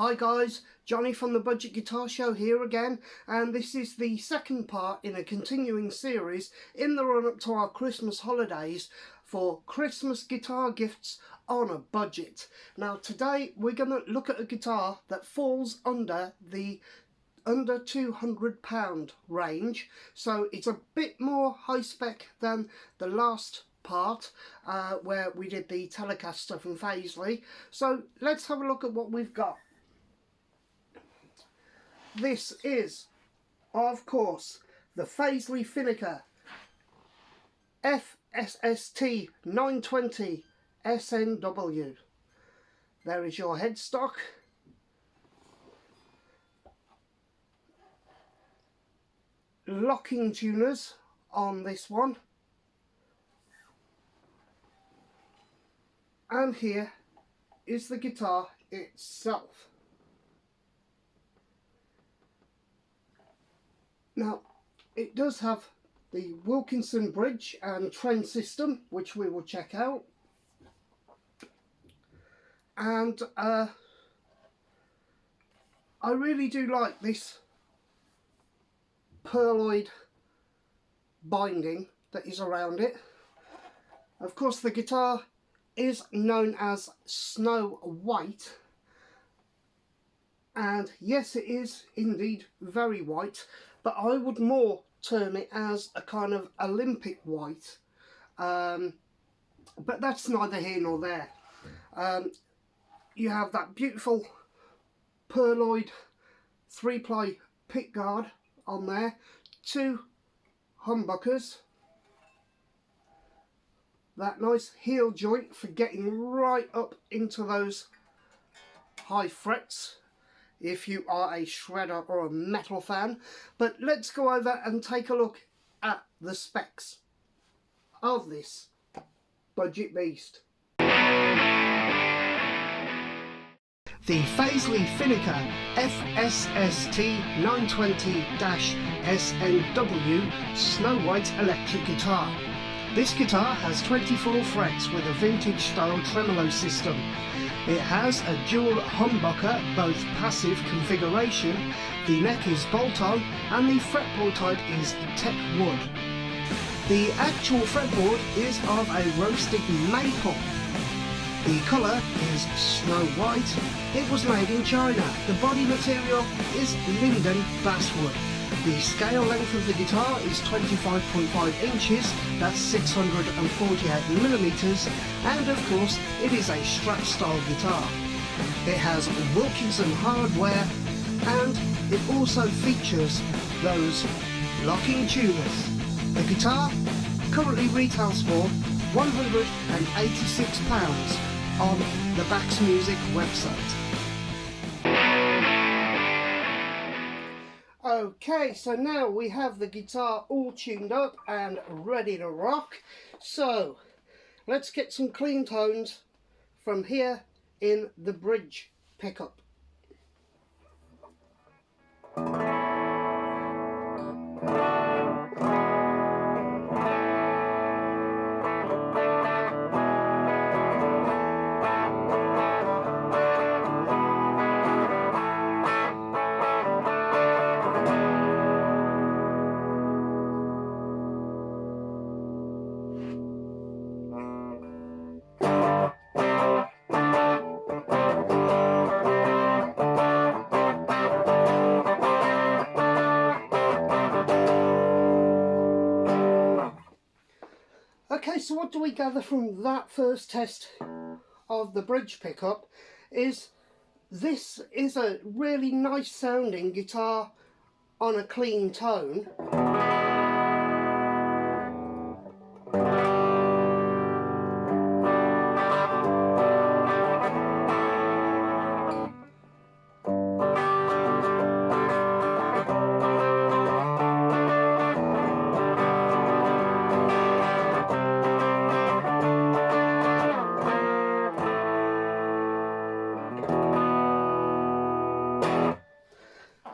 Hi guys, Johnny from the Budget Guitar Show here again, and this is the second part in a continuing series in the run-up to our Christmas holidays for Christmas guitar gifts on a budget. Now today we're going to look at a guitar that falls under the under £200 range, so it's a bit more high spec than the last part where we did the Telecaster from Fazley. So let's have a look at what we've got. This is, of course, the Fazley Phynica SST920 SNW. There is your headstock. Locking tuners on this one. And here is the guitar itself. Now, it does have the Wilkinson bridge and trend system, which we will check out. And I really do like this pearloid binding that is around it. Of course, the guitar is known as Snow White, and yes, it is indeed very white, but I would more term it as a kind of Olympic white, but that's neither here nor there. You have that beautiful pearloid 3-ply pickguard on there, 2 humbuckers, that nice heel joint for getting right up into those high frets if you are a shredder or a metal fan. But let's go over and take a look at the specs of this budget beast. The Fazley Phynica FSST920-SNW Snow White electric guitar. This guitar has 24 frets with a vintage style tremolo system. It has a dual humbucker, both passive configuration, the neck is bolt-on and the fretboard type is tech wood. The actual fretboard is of a roasted maple. The colour is snow white. It was made in China. The body material is linden basswood. The scale length of the guitar is 25.5 inches, that's 648 millimeters, and of course it is a Strat style guitar. It has Wilkinson hardware, and it also features those locking tuners. The guitar currently retails for £186 on the Bax Music website. Okay, so now we have the guitar all tuned up and ready to rock. So let's get some clean tones from here in the bridge pickup. Okay, so what do we gather from that first test of the bridge pickup is this is a really nice sounding guitar on a clean tone.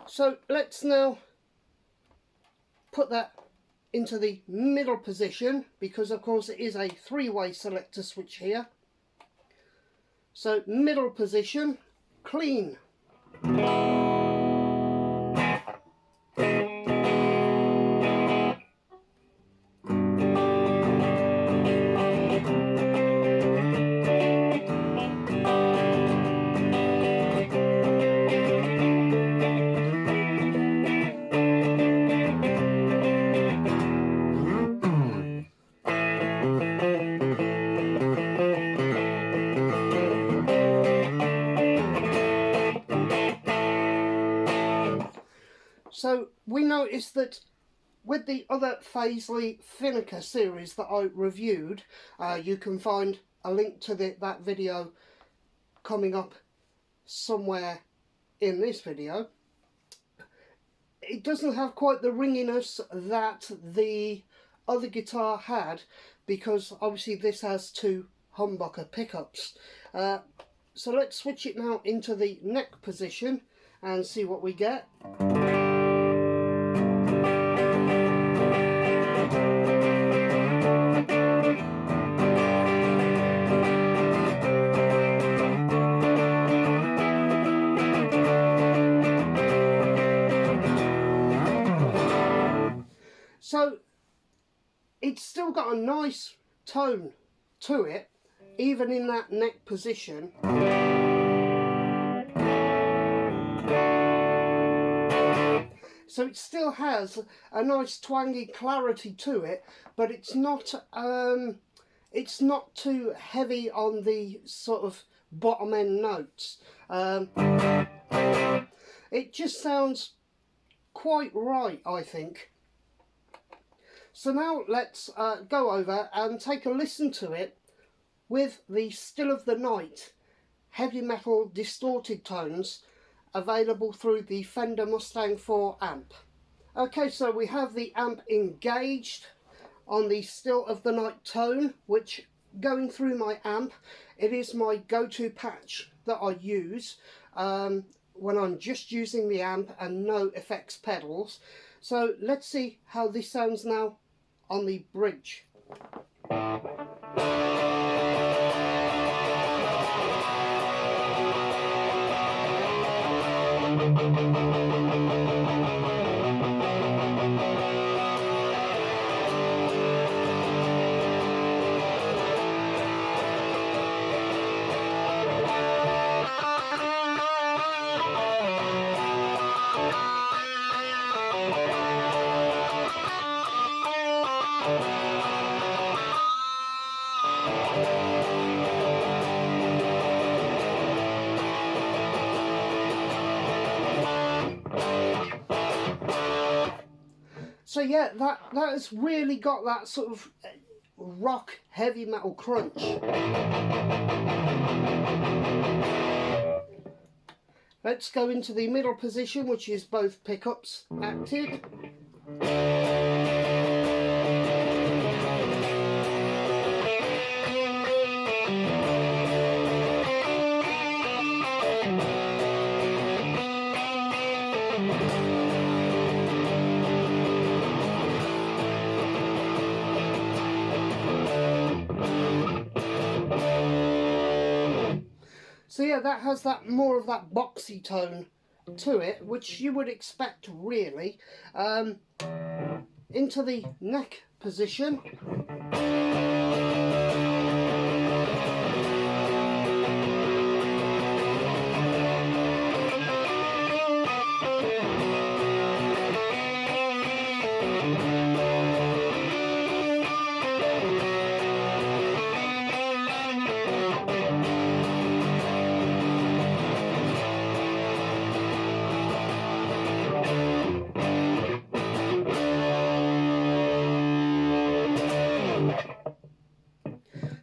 So let's now put that into the middle position, because of course it is a three-way selector switch here. So middle position, clean. So we noticed that with the other Fazley Phynica series that I reviewed, you can find a link to that video coming up somewhere in this video. It doesn't have quite the ringiness that the other guitar had, because obviously this has two humbucker pickups. So let's switch it now into the neck position and see what we get. So it's still got a nice tone to it, even in that neck position. So it still has a nice twangy clarity to it, but it's not too heavy on the sort of bottom end notes. It just sounds quite right, I think. So now let's go over and take a listen to it with the Still of the Night heavy metal distorted tones available through the Fender Mustang 4 amp. Okay, so we have the amp engaged on the Still of the Night tone, which, going through my amp, it is my go-to patch that I use when I'm just using the amp and no effects pedals. So let's see how this sounds now on the bridge. So yeah, that has really got that sort of rock heavy metal crunch. Let's go into the middle position, which is both pickups active. So yeah, that has that more of that boxy tone to it, which you would expect really. Into the neck position.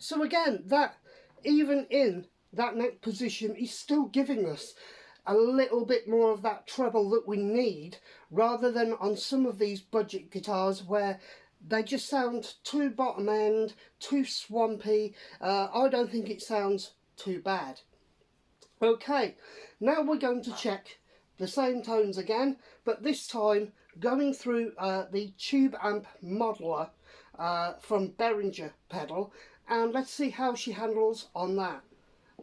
So again, that even in that neck position is still giving us a little bit more of that treble that we need, rather than on some of these budget guitars where they just sound too bottom end, too swampy. I don't think it sounds too bad. Okay, now we're going to check the same tones again, but this time going through the Tube Amp Modeler from Behringer pedal, and let's see how she handles on that.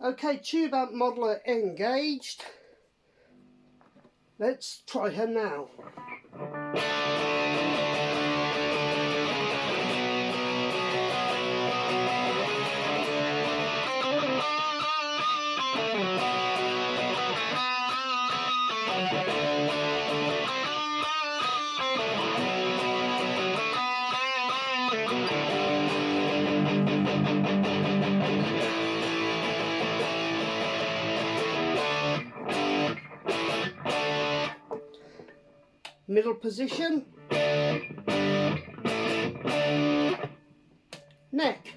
Okay, Tube Amp Modeler engaged. Let's try her now. Middle position, neck.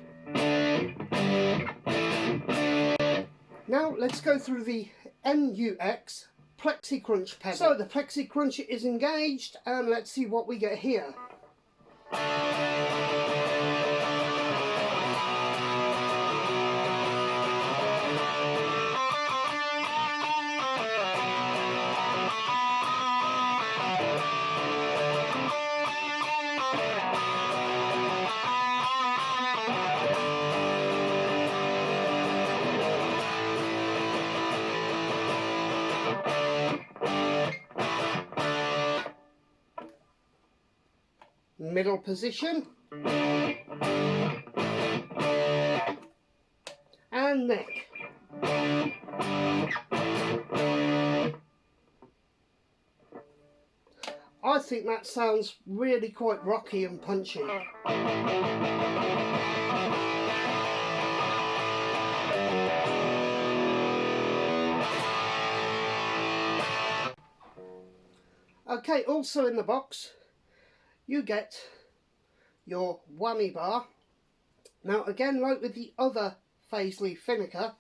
Now let's go through the MUX Plexi Crunch pedal. So the Plexi Crunch is engaged, and let's see what we get here. Middle position, and neck. I think that sounds really quite rocky and punchy. Okay, also in the box you get your whammy bar. Now again, like with the other Fazley Phynica,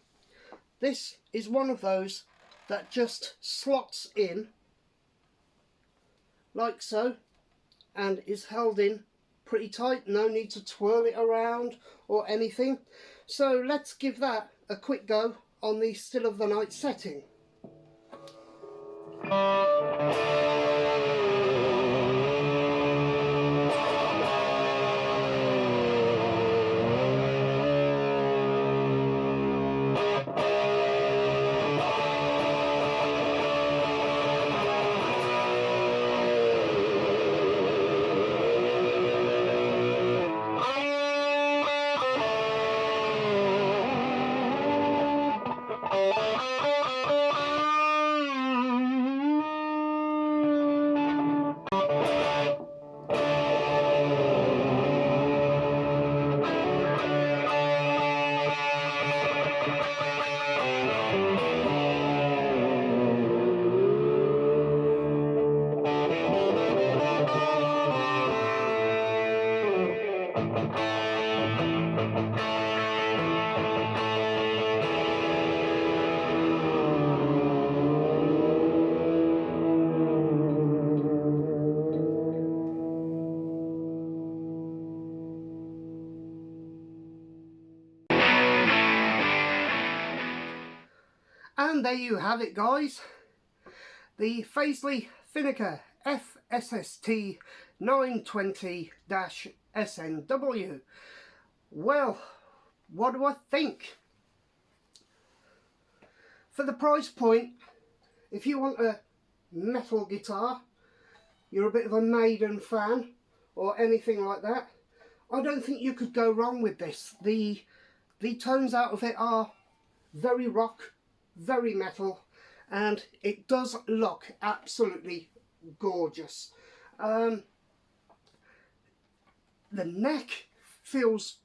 this is one of those that just slots in like so and is held in pretty tight. No need to twirl it around or anything. So let's give that a quick go on the Still of the Night setting. And there you have it, guys. The Fazley Phynica SST920-SNW. Well, what do I think? For the price point, if you want a metal guitar, you're a bit of a Maiden fan or anything like that, I don't think you could go wrong with this. The tones out of it are very rock, very metal, and it does look absolutely gorgeous. The neck feels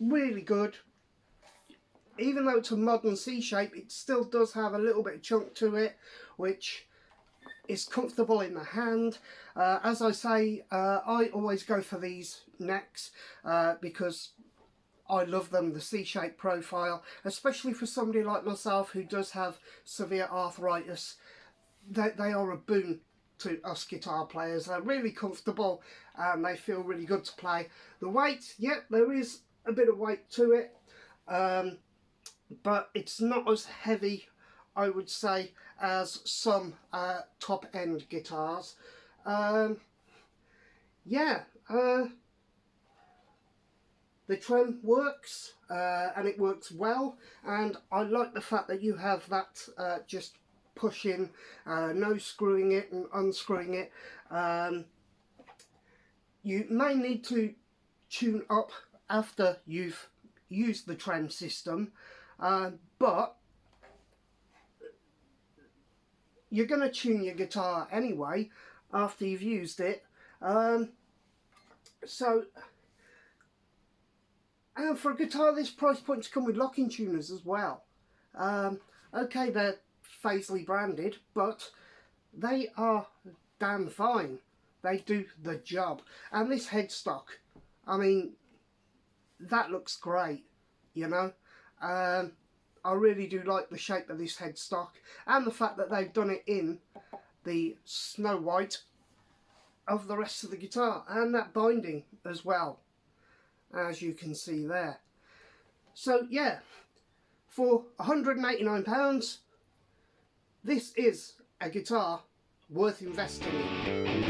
really good. Even though it's a modern C shape, it still does have a little bit of chunk to it, which is comfortable in the hand. As I say, I always go for these necks because I love them, the C-shaped profile, especially for somebody like myself who does have severe arthritis. They are a boon to us guitar players. They're really comfortable and they feel really good to play. The weight, yeah, there is a bit of weight to it, but it's not as heavy, I would say, as some top-end guitars. The trem works, and it works well, and I like the fact that you have that just pushing, no screwing it and unscrewing it. You may need to tune up after you've used the trem system, but you're going to tune your guitar anyway after you've used it. And for a guitar this price point to come with locking tuners as well. Okay, they're Fazley branded, but they are damn fine. They do the job. And this headstock, I mean, that looks great, you know. I really do like the shape of this headstock, and the fact that they've done it in the snow white of the rest of the guitar, and that binding as well, as you can see there. So yeah, for £189, this is a guitar worth investing in.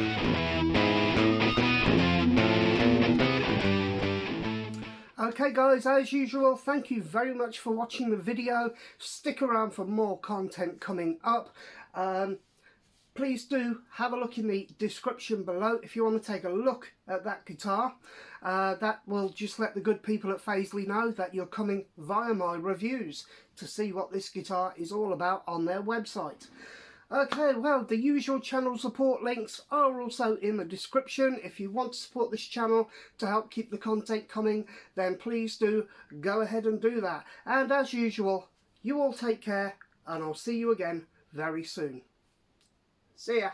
Okay guys, as usual, thank you very much for watching the video. Stick around for more content coming up. Please do have a look in the description below if you want to take a look at that guitar. That will just let the good people at Fazley know that you're coming via my reviews to see what this guitar is all about on their website. Okay, well, the usual channel support links are also in the description. If you want to support this channel to help keep the content coming, then please do go ahead and do that. And as usual, you all take care, and I'll see you again very soon. See ya.